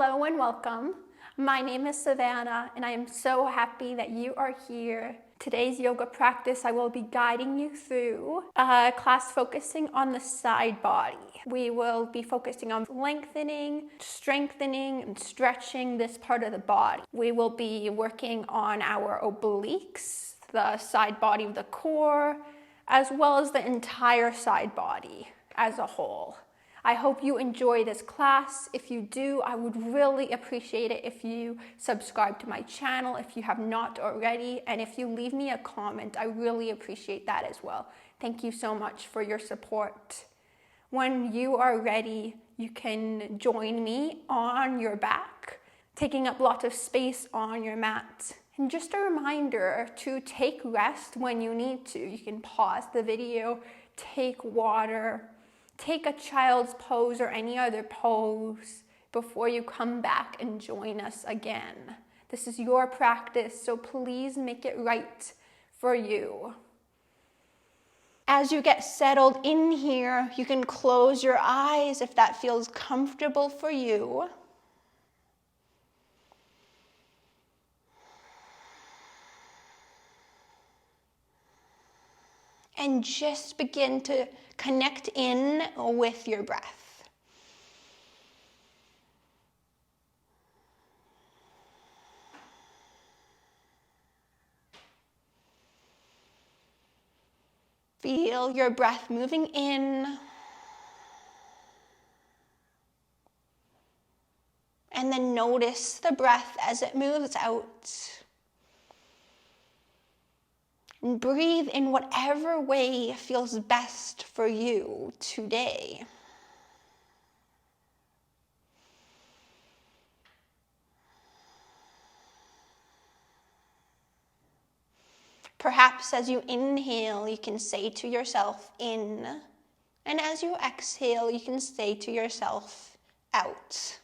Hello and welcome. My name is Savannah and I am so happy that you are here. Today's yoga practice, I will be guiding you through a class focusing on the side body. We will be focusing on lengthening, strengthening, and stretching this part of the body. We will be working on our obliques, the side body of the core, as well as the entire side body as a whole. I hope you enjoy this class. If you do, I would really appreciate it if you subscribe to my channel if you have not already, and if you leave me a comment, I really appreciate that as well. Thank you so much for your support. When you are ready, you can join me on your back, taking up lots of space on your mat. And just a reminder to take rest when you need to. You can pause the video, take water, take a child's pose or any other pose before you come back and join us again. This is your practice, so please make it right for you. As you get settled in here, you can close your eyes if that feels comfortable for you. And just begin to connect in with your breath. Feel your breath moving in and then notice the breath as it moves out. And breathe in whatever way feels best for you today. Perhaps as you inhale, you can say to yourself, in, and as you exhale, you can say to yourself, out.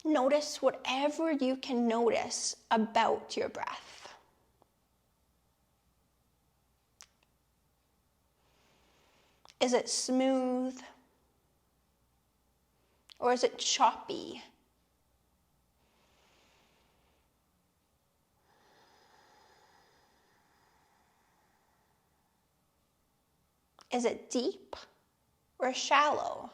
Notice whatever you can notice about your breath. Is it smooth? Or is it choppy? Is it deep or shallow?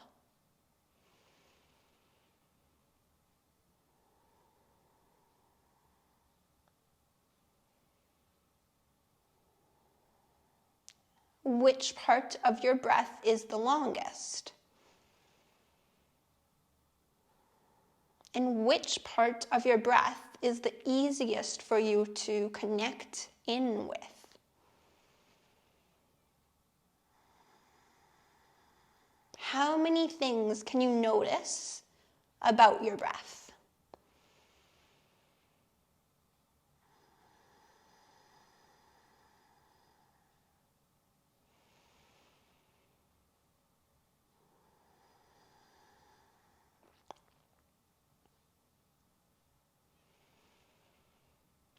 Which part of your breath is the longest? And which part of your breath is the easiest for you to connect in with? How many things can you notice about your breath?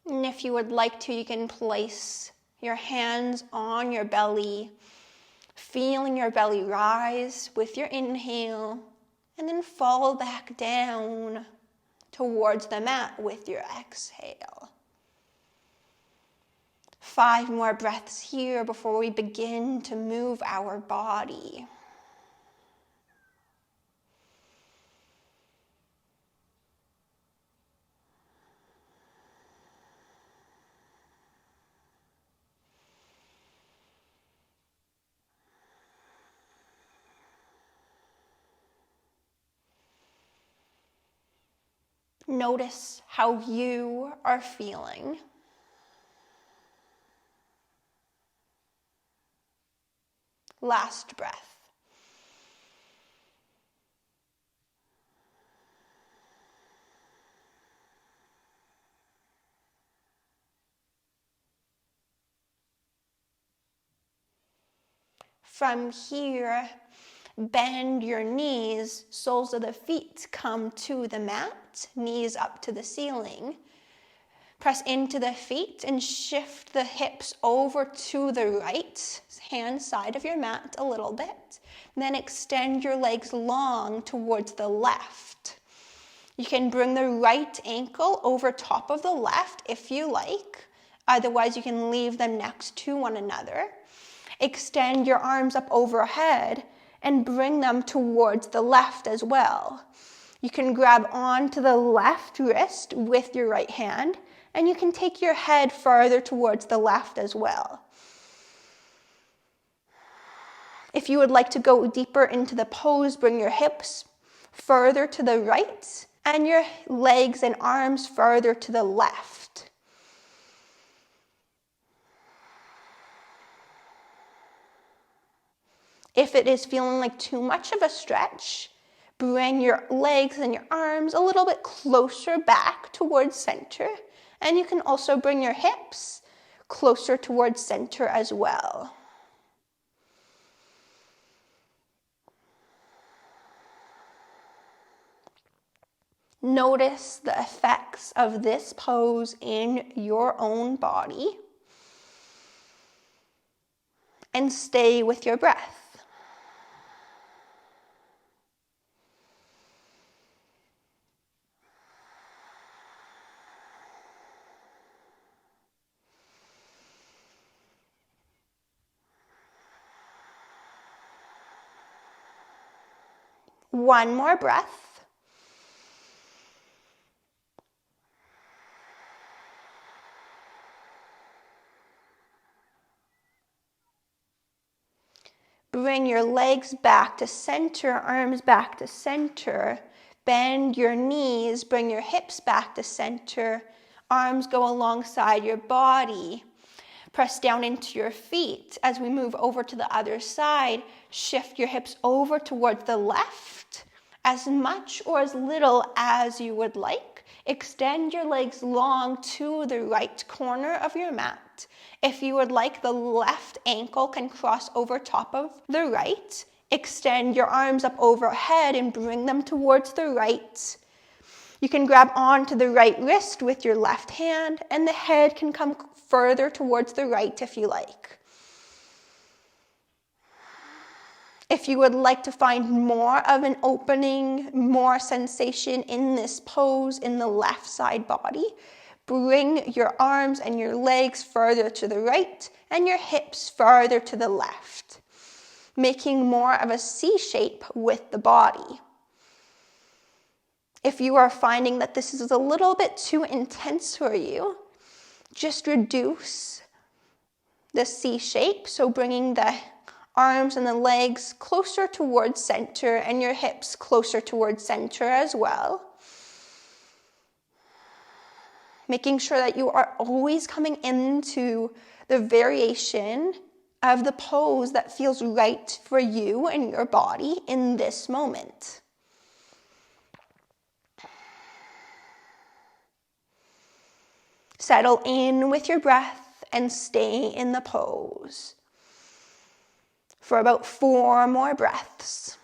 And if you would like to, you can place your hands on your belly, feeling your belly rise with your inhale, and then fall back down towards the mat with your exhale. 5 more breaths here before we begin to move our body. Notice how you are feeling. Last breath. From here, bend your knees, soles of the feet come to the mat, knees up to the ceiling. Press into the feet and shift the hips over to the right hand side of your mat a little bit. Then extend your legs long towards the left. You can bring the right ankle over top of the left if you like. Otherwise, you can leave them next to one another. Extend your arms up overhead and bring them towards the left as well. You can grab onto the left wrist with your right hand, and you can take your head farther towards the left as well. If you would like to go deeper into the pose, bring your hips further to the right and your legs and arms further to the left. If it is feeling like too much of a stretch, bring your legs and your arms a little bit closer back towards center. And you can also bring your hips closer towards center as well. Notice the effects of this pose in your own body. And stay with your breath. One more breath. Bring your legs back to center, arms back to center. Bend your knees, bring your hips back to center. Arms go alongside your body. Press down into your feet. As we move over to the other side, shift your hips over towards the left, as much or as little as you would like. Extend your legs long to the right corner of your mat. If you would like, the left ankle can cross over top of the right. Extend your arms up overhead and bring them towards the right. You can grab onto the right wrist with your left hand, and the head can come further towards the right if you like. If you would like to find more of an opening, more sensation in this pose in the left side body, bring your arms and your legs further to the right and your hips farther to the left, making more of a C shape with the body. If you are finding that this is a little bit too intense for you, just reduce the C shape, so bringing the arms and the legs closer towards center and your hips closer towards center as well. Making sure that you are always coming into the variation of the pose that feels right for you and your body in this moment. Settle in with your breath and stay in the pose for about 4 more breaths.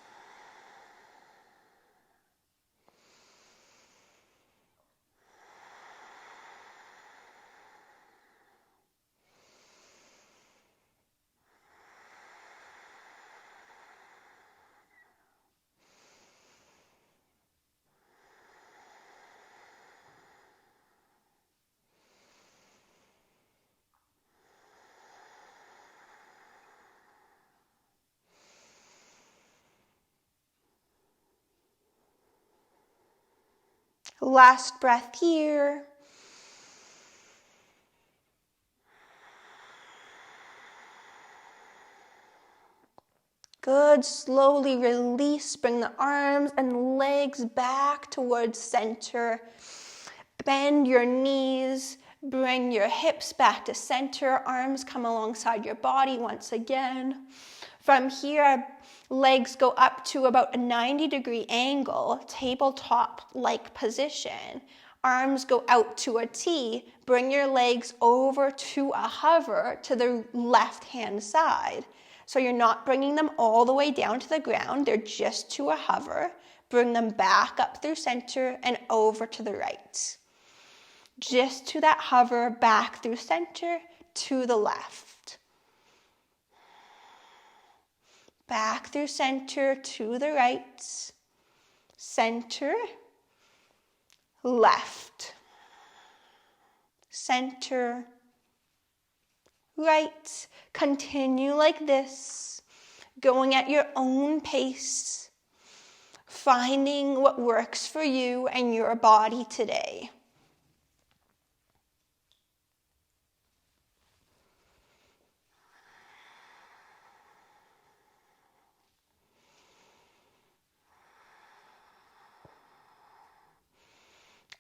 Last breath here. Good. Slowly release. Bring the arms and legs back towards center. Bend your knees. Bring your hips back to center. Arms come alongside your body once again. From here, legs go up to about a 90-degree angle, tabletop-like position. Arms go out to a T. Bring your legs over to a hover to the left-hand side. So you're not bringing them all the way down to the ground. They're just to a hover. Bring them back up through center and over to the right. Just to that hover, back through center, to the left. Back through center, to the right. Center, left. Center, right. Continue like this, going at your own pace, finding what works for you and your body today.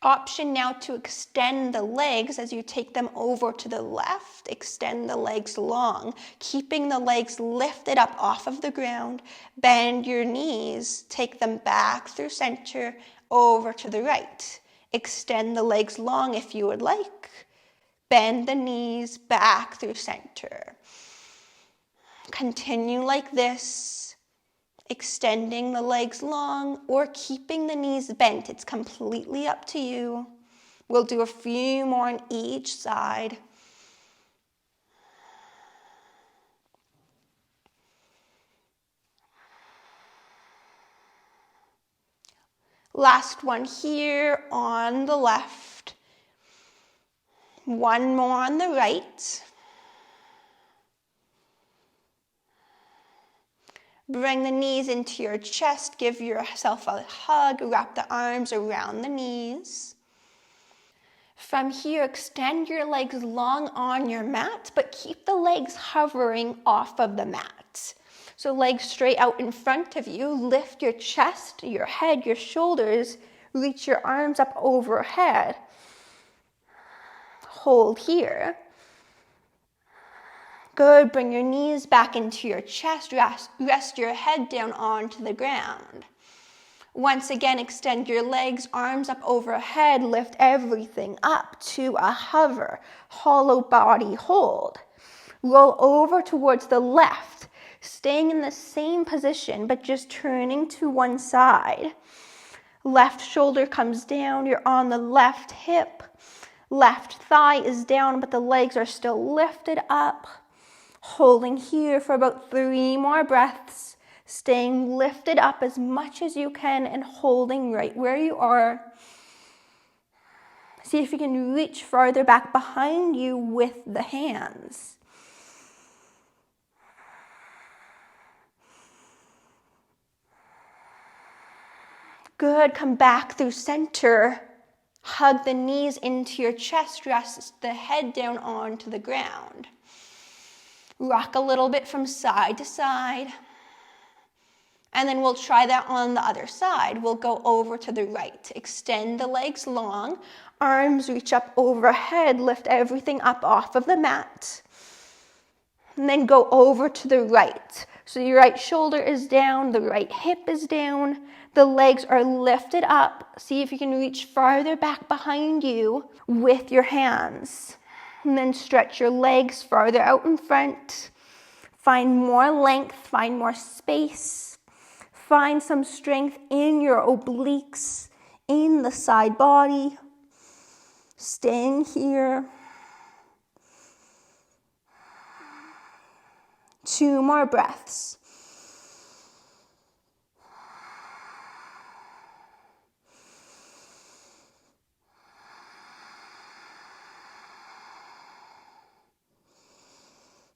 Option now to extend the legs as you take them over to the left. Extend the legs long, keeping the legs lifted up off of the ground. Bend your knees, take them back through center, over to the right. Extend the legs long if you would like. Bend the knees back through center. Continue like this. Extending the legs long or keeping the knees bent. It's completely up to you. We'll do a few more on each side. Last one here on the left. One more on the right. Bring the knees into your chest, give yourself a hug, wrap the arms around the knees. From here, extend your legs long on your mat, but keep the legs hovering off of the mat. So legs straight out in front of you, lift your chest, your head, your shoulders, reach your arms up overhead. Hold here. Good, bring your knees back into your chest, rest your head down onto the ground. Once again, extend your legs, arms up overhead, lift everything up to a hover, hollow body hold. Roll over towards the left, staying in the same position, but just turning to one side. Left shoulder comes down, you're on the left hip. Left thigh is down, but the legs are still lifted up. Holding here for about 3 more breaths, staying lifted up as much as you can and holding right where you are. See if you can reach farther back behind you with the hands. Good, come back through center. Hug the knees into your chest, rest the head down onto the ground. Rock a little bit from side to side. And then we'll try that on the other side. We'll go over to the right. Extend the legs long. Arms reach up overhead. Lift everything up off of the mat. And then go over to the right. So your right shoulder is down. The right hip is down. The legs are lifted up. See if you can reach farther back behind you with your hands. And then stretch your legs farther out in front. Find more length, find more space. Find some strength in your obliques, in the side body. Staying here. 2 more breaths.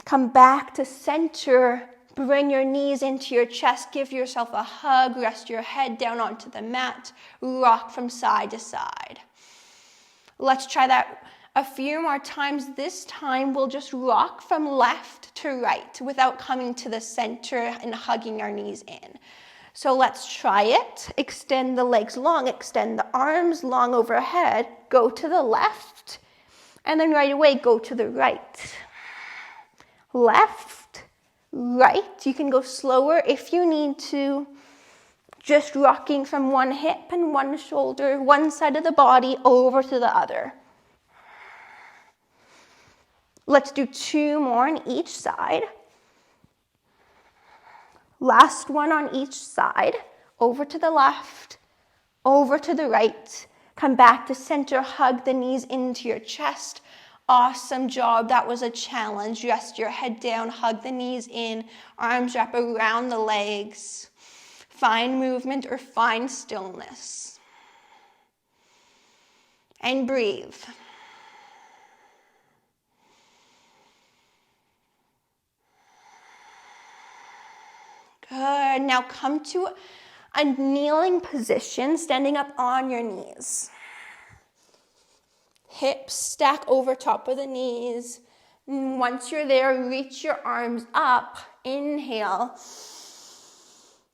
Come back to center. Bring your knees into your chest. Give yourself a hug. Rest your head down onto the mat. Rock from side to side. Let's try that a few more times. This time we'll just rock from left to right without coming to the center and hugging our knees in. So let's try it. Extend the legs long. Extend the arms long overhead. Go to the left. And then right away go to the right. Left, right. You can go slower if you need to. Just rocking from one hip and one shoulder, one side of the body over to the other. Let's do 2 more on each side. Last one on each side. Over to the left, over to the right. Come back to center, hug the knees into your chest. Awesome job, that was a challenge. Rest your head down, hug the knees in, arms wrap around the legs. Find movement or find stillness. And breathe. Good, now come to a kneeling position, standing up on your knees. Hips stack over top of the knees. Once you're there, reach your arms up. Inhale.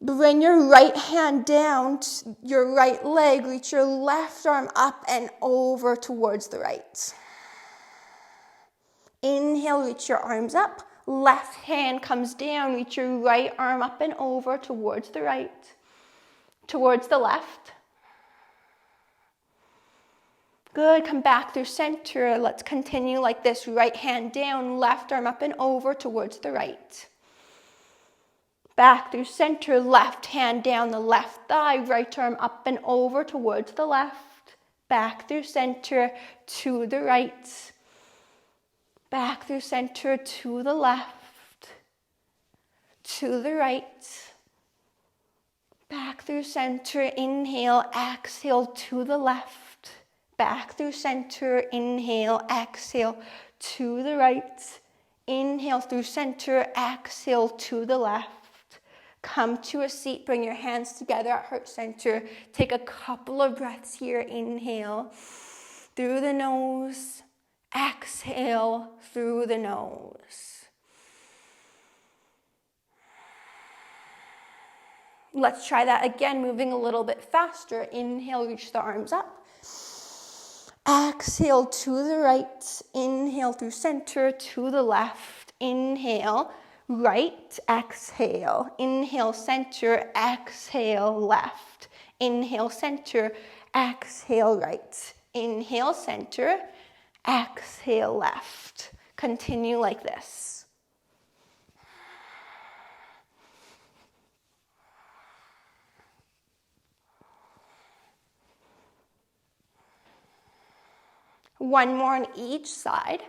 Bring your right hand down to your right leg. Reach your left arm up and over towards the right. Inhale, reach your arms up. Left hand comes down. Reach your right arm up and over towards the right. Towards the left. Good, come back through center. Let's continue like this. Right hand down, left arm up and over towards the right. Back through center, left hand down the left thigh, right arm up and over towards the left. Back through center to the right. Back through center to the left. To the right. Back through center, inhale, exhale to the left. Back through center, inhale, exhale to the right. Inhale through center, exhale to the left. Come to a seat, bring your hands together at heart center. Take a couple of breaths here. Inhale through the nose, exhale through the nose. Let's try that again, moving a little bit faster. Inhale, reach the arms up. Exhale to the right. Inhale through center to the left. Inhale, right, exhale. Inhale, center, exhale, left. Inhale, center, exhale, right. Inhale, center, exhale, left. Continue like this. One more on each side.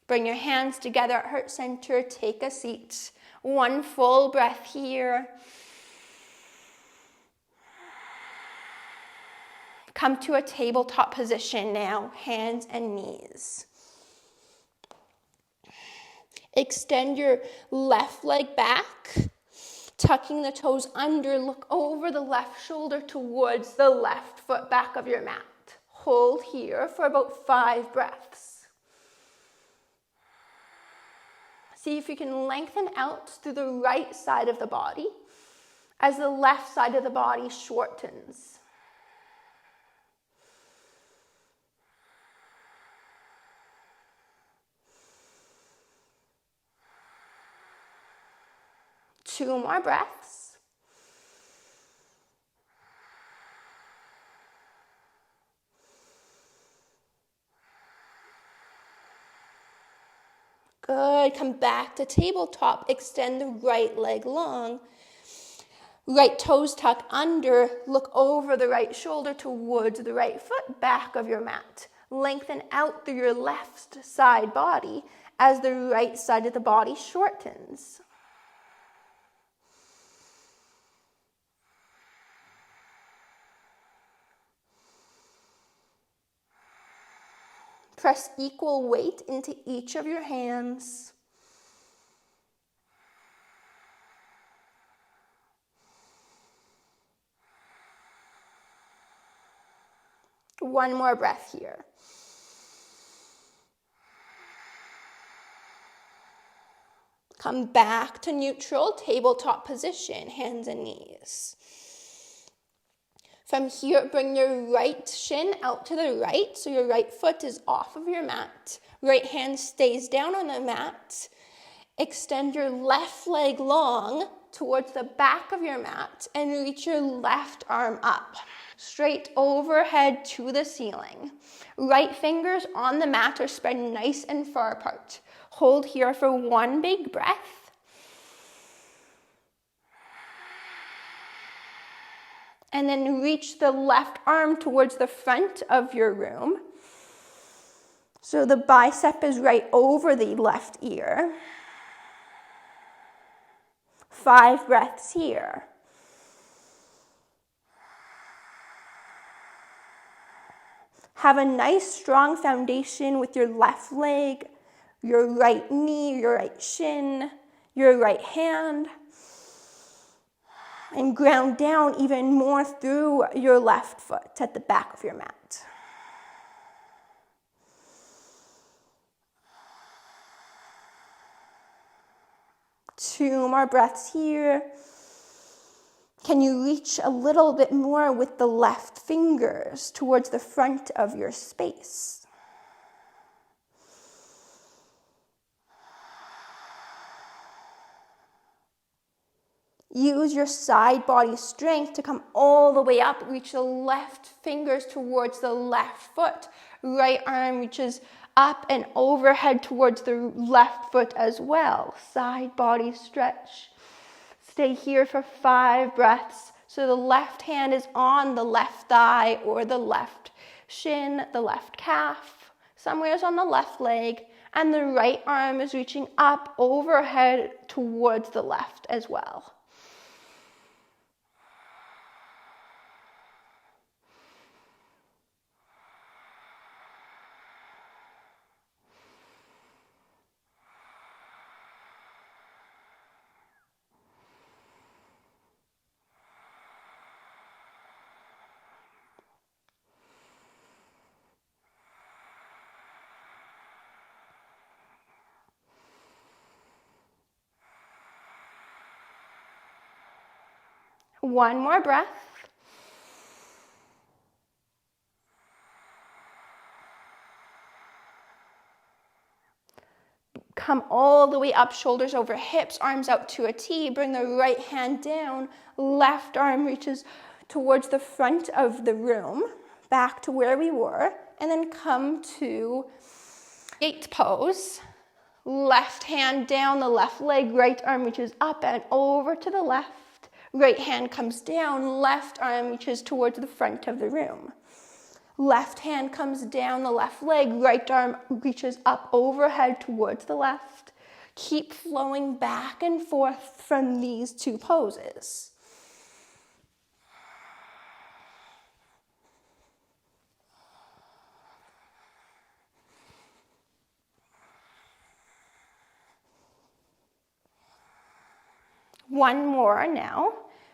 Bring your hands together at heart center. Take a seat. One full breath here. Come to a tabletop position now. Hands and knees. Extend your left leg back. Tucking the toes under, look over the left shoulder towards the left foot back of your mat. Hold here for about 5 breaths. See if you can lengthen out through the right side of the body as the left side of the body shortens. Two more breaths. Good. Come back to tabletop. Extend the right leg long. Right toes tuck under. Look over the right shoulder towards the right foot back of your mat. Lengthen out through your left side body as the right side of the body shortens. Press equal weight into each of your hands. One more breath here. Come back to neutral, tabletop position, hands and knees. From here, bring your right shin out to the right, so your right foot is off of your mat. Right hand stays down on the mat. Extend your left leg long. towards the back of your mat and reach your left arm up, straight overhead to the ceiling. Right fingers on the mat are spread nice and far apart. Hold here for one big breath. And then reach the left arm towards the front of your room. So the bicep is right over the left ear. 5 breaths here. Have a nice strong foundation with your left leg, your right knee, your right shin, your right hand. And ground down even more through your left foot at the back of your mat. Two more breaths here. Can you reach a little bit more with the left fingers towards the front of your space? Use your side body strength to come all the way up. Reach the left fingers towards the left foot. Right arm reaches up and overhead towards the left foot as well. Side body stretch. Stay here for 5 breaths. So the left hand is on the left thigh or the left shin, the left calf. Somewhere's on the left leg. And the right arm is reaching up overhead towards the left as well. One more breath. Come all the way up, shoulders over hips, arms out to a T. Bring the right hand down. Left arm reaches towards the front of the room, back to where we were, and then come to gate pose. Left hand down the left leg, right arm reaches up and over to the left. Right hand comes down, left arm reaches towards the front of the room. Left hand comes down the left leg, right arm reaches up overhead towards the left. Keep flowing back and forth from these two poses. One more now.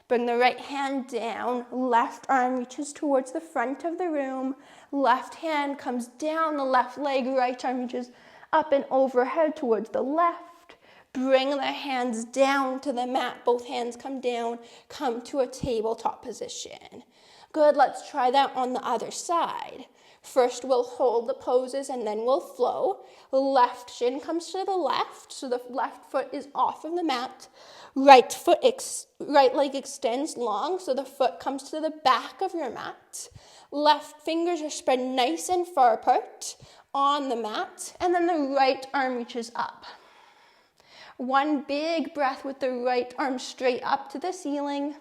Bring the right hand down, left arm reaches towards the front of the room, left hand comes down the left leg, right arm reaches up and overhead towards the left. Bring the hands down to the mat, both hands come down, come to a tabletop position. Good, let's try that on the other side. First, we'll hold the poses and then we'll flow. Left shin comes to the left, so the left foot is off of the mat. Right leg extends long, so the foot comes to the back of your mat. Left fingers are spread nice and far apart on the mat, and then the right arm reaches up. One big breath with the right arm straight up to the ceiling.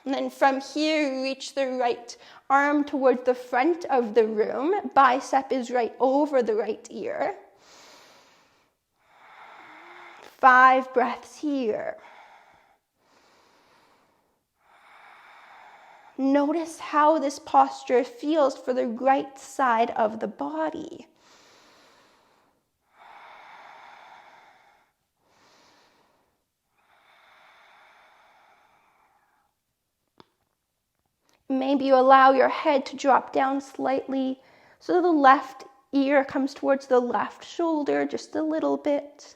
And then from here, reach the right arm towards the front of the room. Bicep is right over the right ear. 5 breaths here. Notice how this posture feels for the right side of the body. Maybe you allow your head to drop down slightly so the left ear comes towards the left shoulder just a little bit.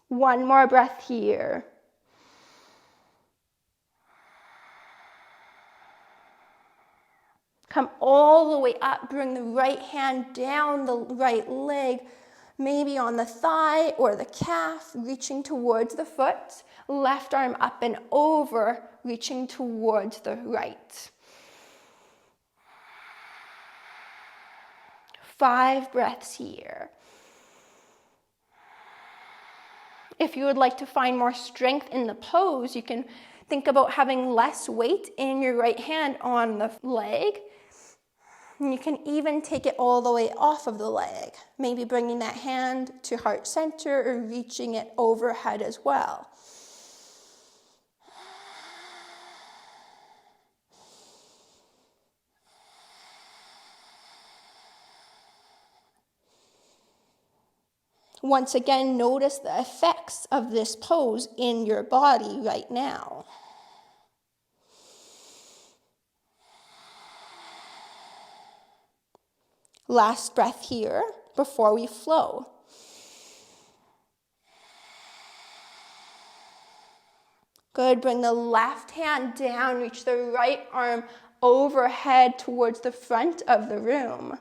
One more breath here. Come all the way up, bring the right hand down the right leg, maybe on the thigh or the calf, reaching towards the foot. Left arm up and over, reaching towards the right. 5 breaths here. If you would like to find more strength in the pose, you can think about having less weight in your right hand on the leg. And you can even take it all the way off of the leg, maybe bringing that hand to heart center or reaching it overhead as well. Once again, notice the effects of this pose in your body right now. Last breath here before we flow. Good, bring the left hand down, reach the right arm overhead towards the front of the room.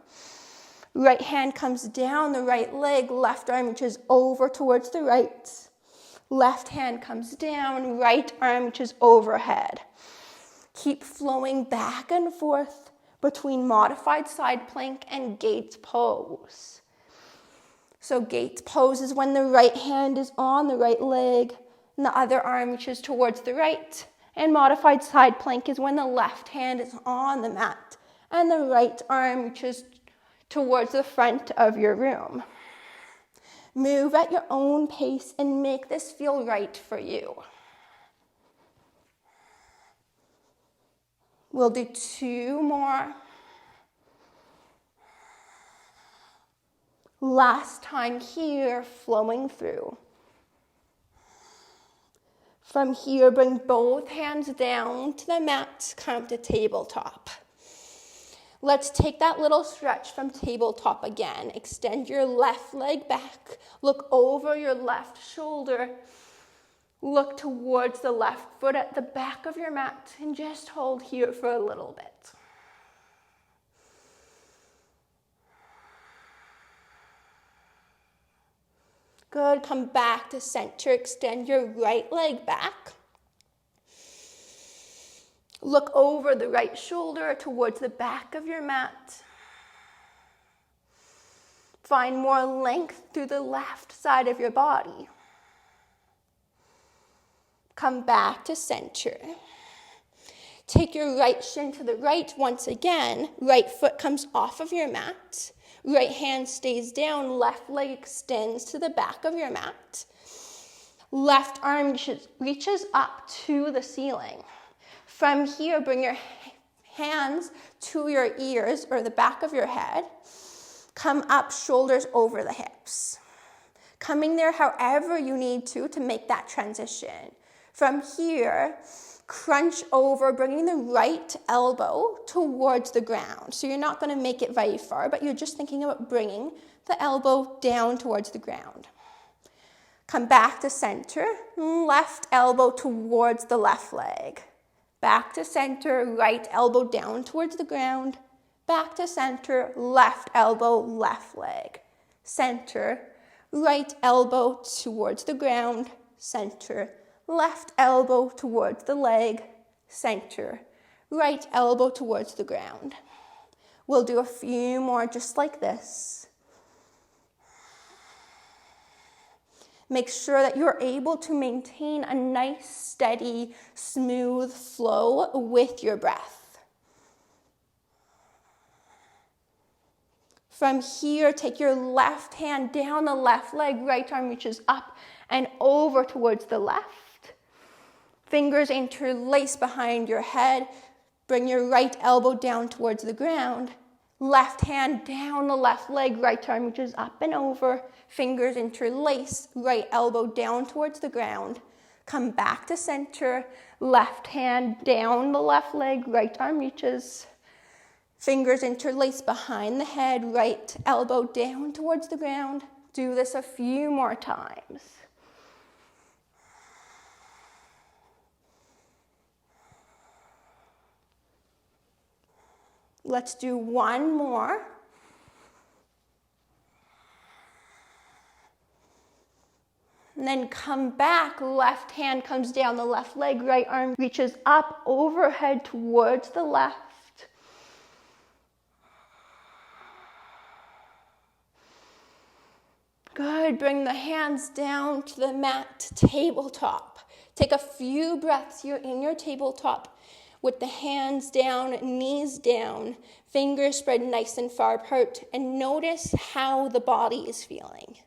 Right hand comes down the right leg, left arm reaches over towards the right. Left hand comes down, right arm reaches overhead. Keep flowing back and forth between modified side plank and gate pose. So gate pose is when the right hand is on the right leg and the other arm reaches towards the right. And modified side plank is when the left hand is on the mat and the right arm reaches towards the front of your room. Move at your own pace and make this feel right for you. We'll do 2 more. Last time here, flowing through. From here, bring both hands down to the mat, come to tabletop. Let's take that little stretch from tabletop again. Extend your left leg back. Look over your left shoulder. Look towards the left foot at the back of your mat and just hold here for a little bit. Good, come back to center. Extend your right leg back. Look over the right shoulder towards the back of your mat. Find more length through the left side of your body. Come back to center. Take your right shin to the right once again. Right foot comes off of your mat. Right hand stays down. Left leg extends to the back of your mat. Left arm reaches up to the ceiling. From here, bring your hands to your ears or the back of your head. Come up, shoulders over the hips. Coming there however you need to make that transition. From here, crunch over, bringing the right elbow towards the ground. So you're not going to make it very far, but you're just thinking about bringing the elbow down towards the ground. Come back to center, left elbow towards the left leg. Back to center, right elbow down towards the ground. Back to center, left elbow, left leg. Center, right elbow towards the ground. Center, left elbow towards the leg. Center, right elbow towards the ground. We'll do a few more just like this. Make sure that you're able to maintain a nice, steady, smooth flow with your breath. From here, take your left hand down the left leg, right arm reaches up and over towards the left. Fingers interlace behind your head. Bring your right elbow down towards the ground. Left hand down the left leg, right arm reaches up and over. Fingers interlace, right elbow down towards the ground. Come back to center. Left hand down the left leg, right arm reaches. Fingers interlace behind the head, right elbow down towards the ground. Do this a few more times. Let's do one more. And then come back, left hand comes down the left leg, right arm reaches up overhead towards the left. Good, bring the hands down to the mat, tabletop. Take a few breaths here in your tabletop with the hands down, knees down, fingers spread nice and far apart, and notice how the body is feeling.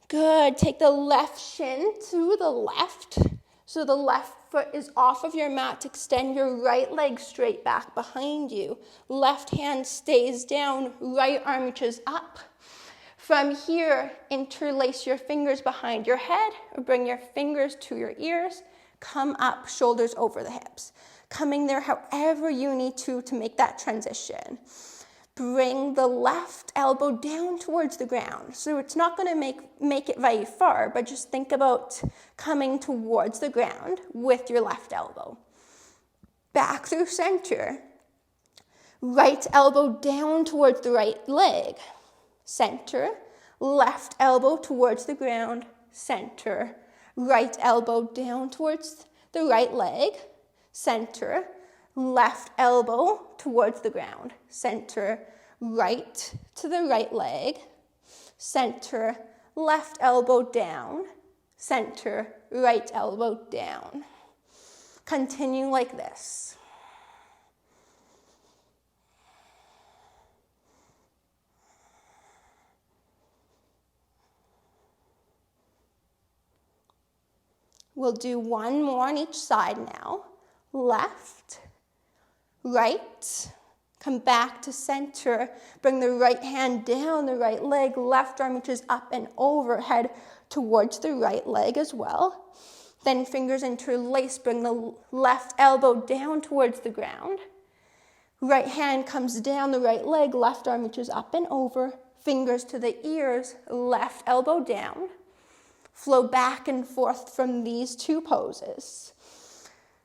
Good, take the left shin to the left, so the left foot is off of your mat. Extend your right leg straight back behind you. Left hand stays down, right arm reaches up. From here, interlace your fingers behind your head, or bring your fingers to your ears. Come up, shoulders over the hips. Coming there however you need to make that transition. Bring the left elbow down towards the ground. So it's not going to make it very far, but just think about coming towards the ground with your left elbow. Back through center. Right elbow down towards the right leg. Center. Left elbow towards the ground. Center. Right elbow down towards the right leg. Center. Left elbow towards the ground, center, right to the right leg, center, left elbow down, center, right elbow down. Continue like this. We'll do one more on each side now. Left, right, come back to center, bring the right hand down the right leg, left arm reaches up and overhead towards the right leg as well. Then fingers interlace, bring the left elbow down towards the ground. Right hand comes down the right leg, left arm reaches up and over, fingers to the ears, left elbow down. Flow back and forth from these two poses.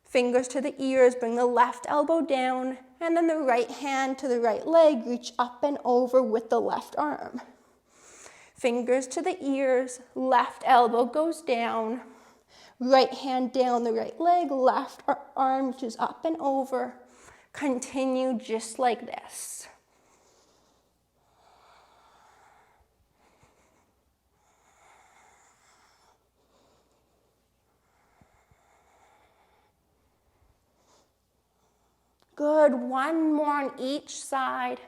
Fingers to the ears, bring the left elbow down, and then the right hand to the right leg, reach up and over with the left arm. Fingers to the ears, left elbow goes down, right hand down the right leg, left arm reaches up and over. Continue just like this. Good, one more on each side.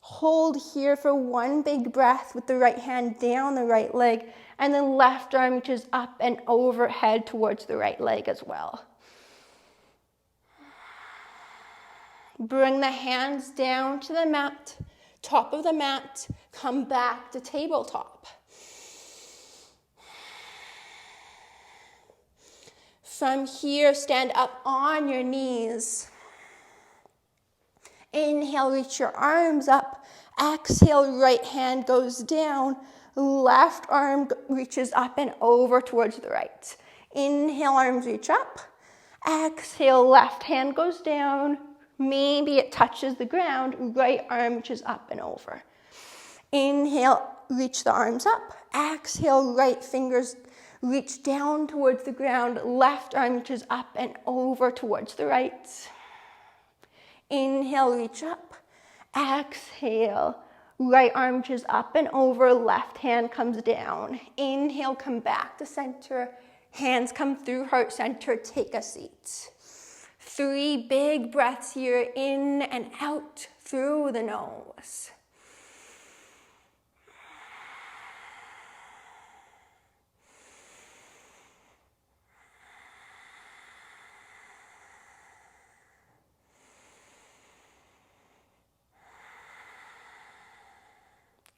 Hold here for one big breath with the right hand down the right leg, and then left arm reaches up and overhead towards the right leg as well. Bring the hands down to the mat, top of the mat, come back to tabletop. From here, stand up on your knees. Inhale, reach your arms up. Exhale, right hand goes down. Left arm reaches up and over towards the right. Inhale, arms reach up. Exhale, left hand goes down. Maybe it touches the ground. Right arm reaches up and over. Inhale, reach the arms up. Exhale, right fingers reach down towards the ground, left arm reaches up and over towards the right. Inhale, reach up. Exhale, right arm reaches up and over, left hand comes down. Inhale, come back to center. Hands come through heart center, take a seat. 3 big breaths here, in and out through the nose.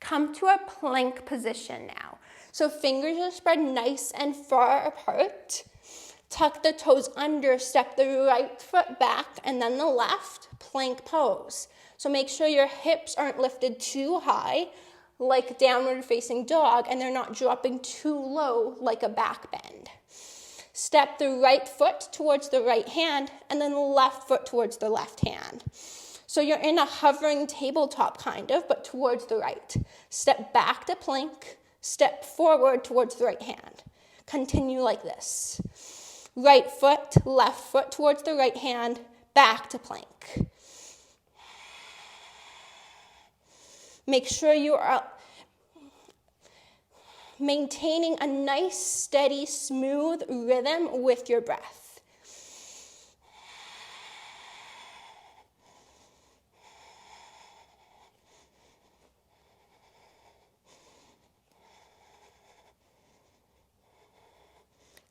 Come to a plank position now. So fingers are spread nice and far apart. Tuck the toes under, step the right foot back and then the left, plank pose. So make sure your hips aren't lifted too high. like downward facing dog, and they're not dropping too low like a back bend. Step the right foot towards the right hand, and then the left foot towards the left hand. So you're in a hovering tabletop kind of, but towards the right. Step back to plank, step forward towards the right hand. Continue like this. Right foot, left foot towards the right hand, back to plank. Make sure you are maintaining a nice, steady, smooth rhythm with your breath.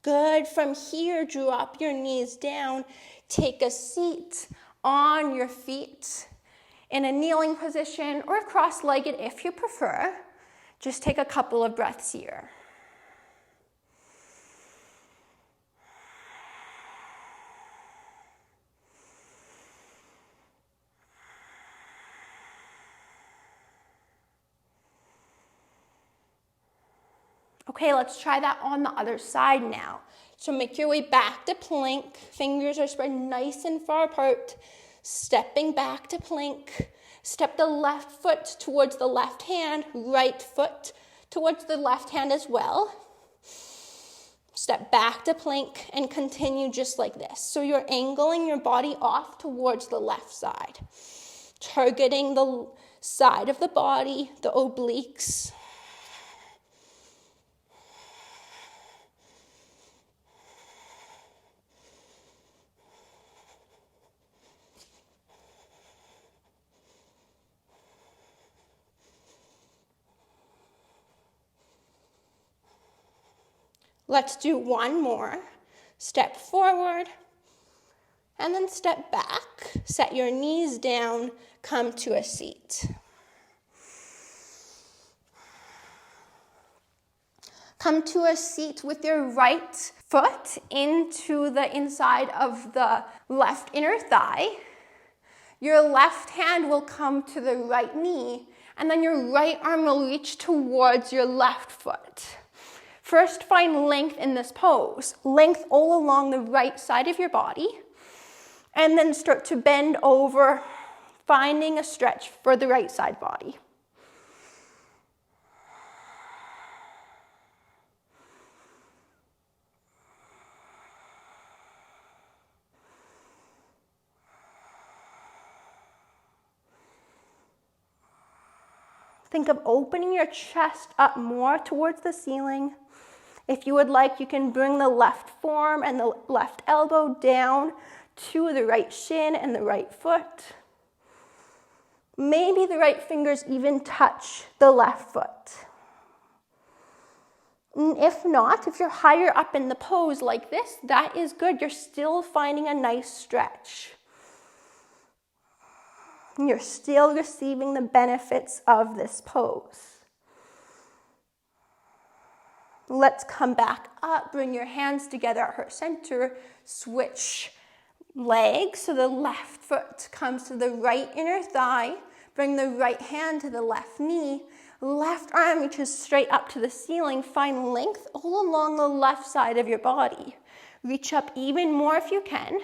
Good. From here, drop your knees down. Take a seat on your feet in a kneeling position or cross-legged if you prefer. Just take a couple of breaths here. Okay, let's try that on the other side now. So make your way back to plank. Fingers are spread nice and far apart. Stepping back to plank. Step the left foot towards the left hand, right foot towards the left hand as well. Step back to plank and continue just like this. So you're angling your body off towards the left side, targeting the side of the body, the obliques. Let's do one more. Step forward, and then step back. Set your knees down, come to a seat. Come to a seat with your right foot into the inside of the left inner thigh. Your left hand will come to the right knee, and then your right arm will reach towards your left foot. First, find length in this pose. Length all along the right side of your body. And then start to bend over, finding a stretch for the right side body. Think of opening your chest up more towards the ceiling. If you would like, you can bring the left forearm and the left elbow down to the right shin and the right foot. Maybe the right fingers even touch the left foot. And if not, if you're higher up in the pose like this, that is good. You're still finding a nice stretch. You're still receiving the benefits of this pose. Let's come back up, bring your hands together at heart center, switch legs, so the left foot comes to the right inner thigh, bring the right hand to the left knee, left arm reaches straight up to the ceiling, find length all along the left side of your body. Reach up even more if you can,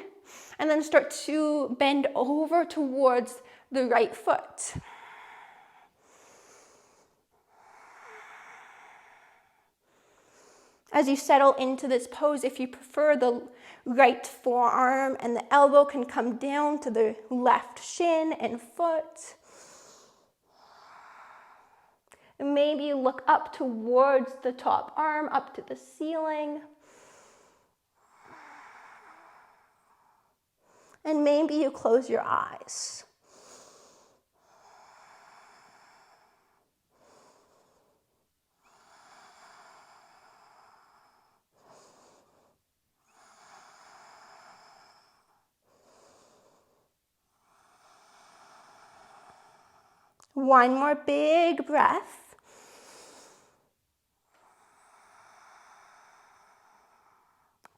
and then start to bend over towards the right foot. As you settle into this pose, if you prefer, the right forearm and the elbow can come down to the left shin and foot. And maybe you look up towards the top arm, up to the ceiling. And maybe you close your eyes. One more big breath.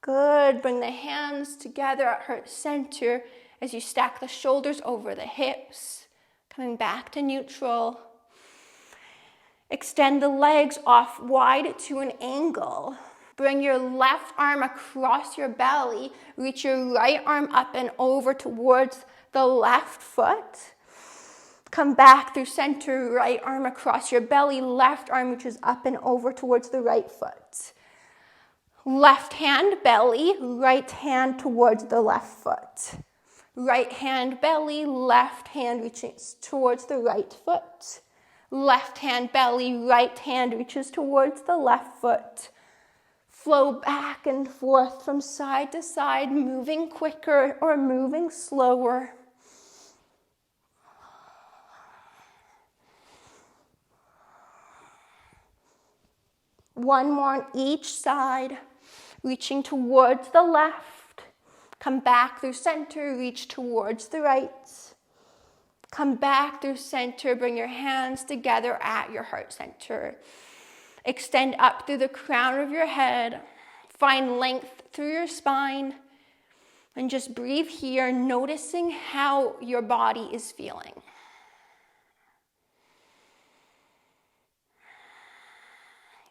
Good. Bring the hands together at heart center as you stack the shoulders over the hips, coming back to neutral. Extend the legs off wide to an angle. Bring your left arm across your belly. Reach your right arm up and over towards the left foot. Come back through center, right arm across your belly. Left arm reaches up and over towards the right foot. Left hand belly, right hand towards the left foot. Right hand belly, left hand reaches towards the right foot. Left hand belly, right hand reaches towards the left foot. Flow back and forth from side to side, moving quicker or moving slower. One more on each side, reaching towards the left. Come back through center, reach towards the right. Come back through center, bring your hands together at your heart center. Extend up through the crown of your head. Find length through your spine. And just breathe here, noticing how your body is feeling.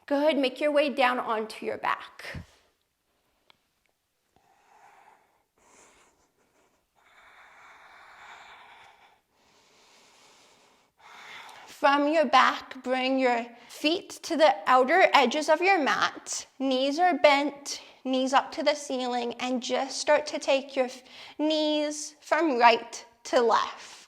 Good, make your way down onto your back. From your back, bring your feet to the outer edges of your mat. Knees are bent, knees up to the ceiling, and just start to take your knees from right to left.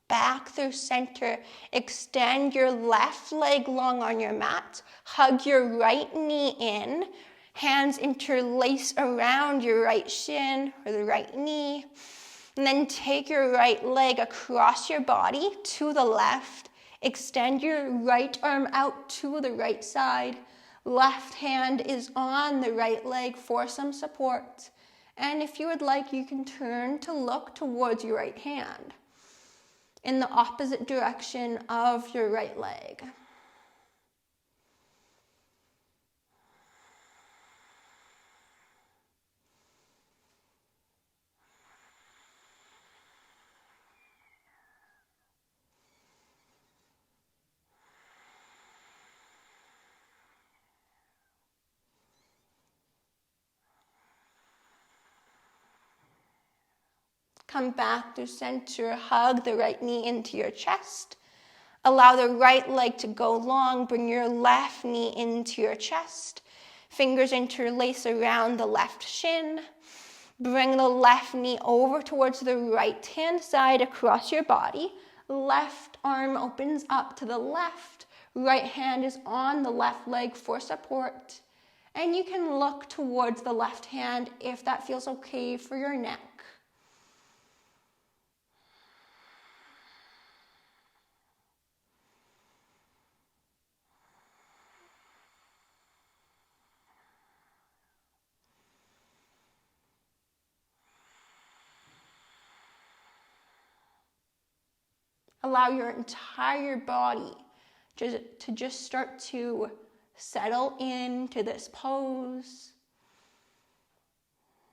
Back through center, extend your left leg long on your mat. Hug your right knee in. Hands interlace around your right shin or the right knee. And then take your right leg across your body to the left. Extend your right arm out to the right side. Left hand is on the right leg for some support. And if you would like, you can turn to look towards your right hand in the opposite direction of your right leg. Come back through center, hug the right knee into your chest. Allow the right leg to go long, bring your left knee into your chest. Fingers interlace around the left shin. Bring the left knee over towards the right hand side across your body. Left arm opens up to the left. Right hand is on the left leg for support. And you can look towards the left hand if that feels okay for your neck. Allow your entire body to just start to settle into this pose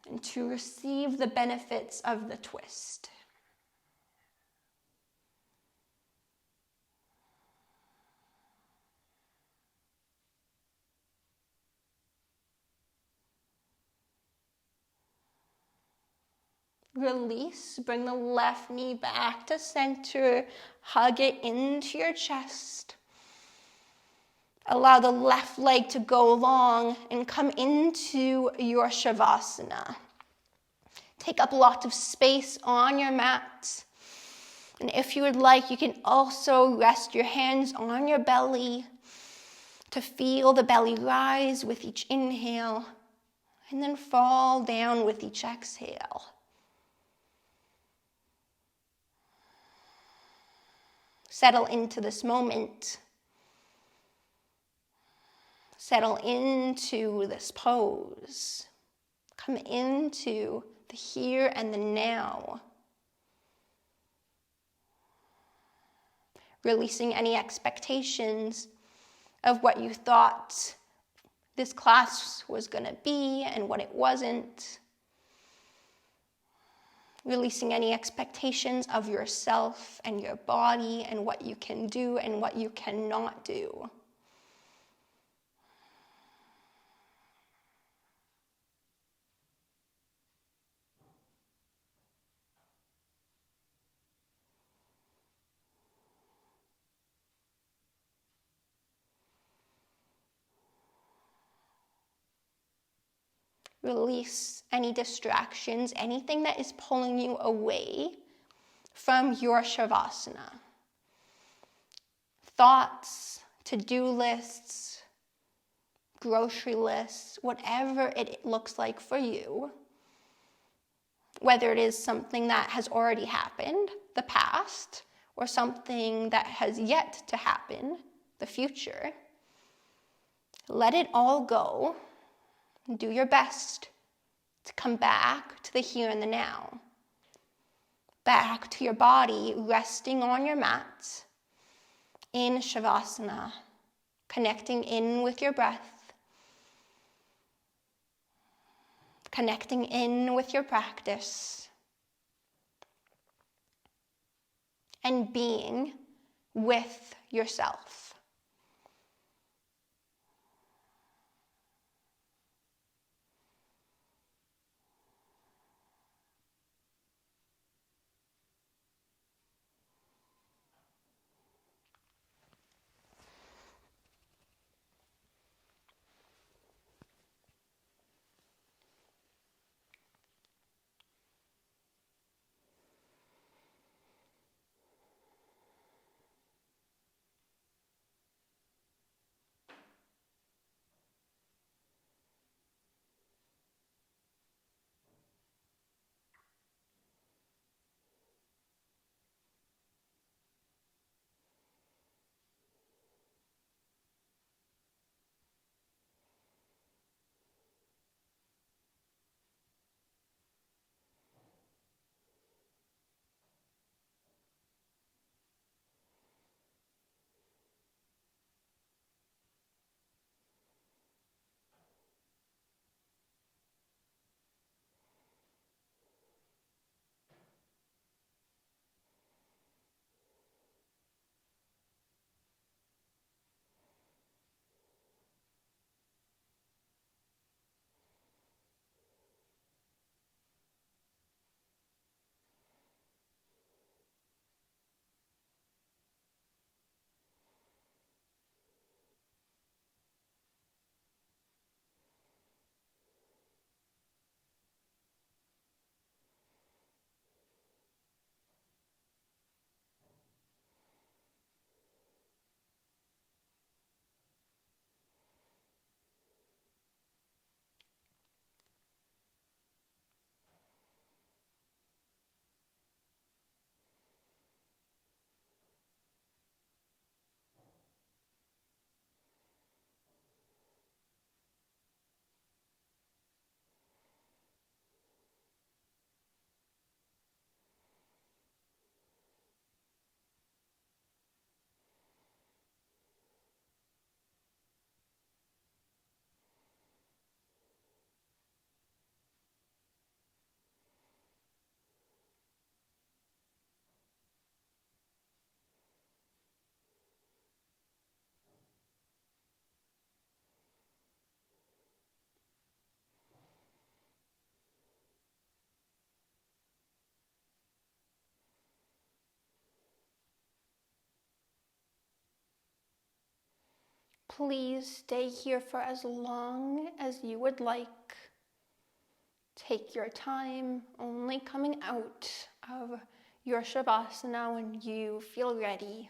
and to receive the benefits of the twist. Release, bring the left knee back to center, hug it into your chest. Allow the left leg to go long and come into your Shavasana. Take up lots of space on your mat. And if you would like, you can also rest your hands on your belly to feel the belly rise with each inhale and then fall down with each exhale. Settle into this moment. Settle into this pose. Come into the here and the now. Releasing any expectations of what you thought this class was going to be and what it wasn't. Releasing any expectations of yourself and your body and what you can do and what you cannot do. Release any distractions, anything that is pulling you away from your Shavasana. Thoughts, to-do lists, grocery lists, whatever it looks like for you. Whether it is something that has already happened, the past, or something that has yet to happen, the future. Let it all go. Do your best to come back to the here and the now. Back to your body, resting on your mat in Shavasana, connecting in with your breath, connecting in with your practice, and being with yourself. Please stay here for as long as you would like. Take your time, only coming out of your Shavasana when you feel ready.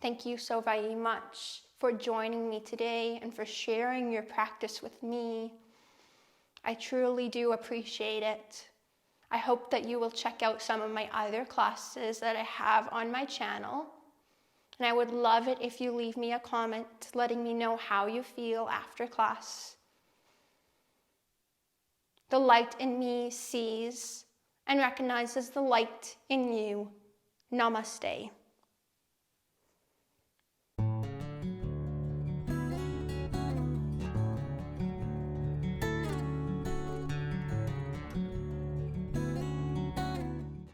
Thank you so very much for joining me today and for sharing your practice with me. I truly do appreciate it. I hope that you will check out some of my other classes that I have on my channel. And I would love it if you leave me a comment letting me know how you feel after class. The light in me sees and recognizes the light in you Namaste.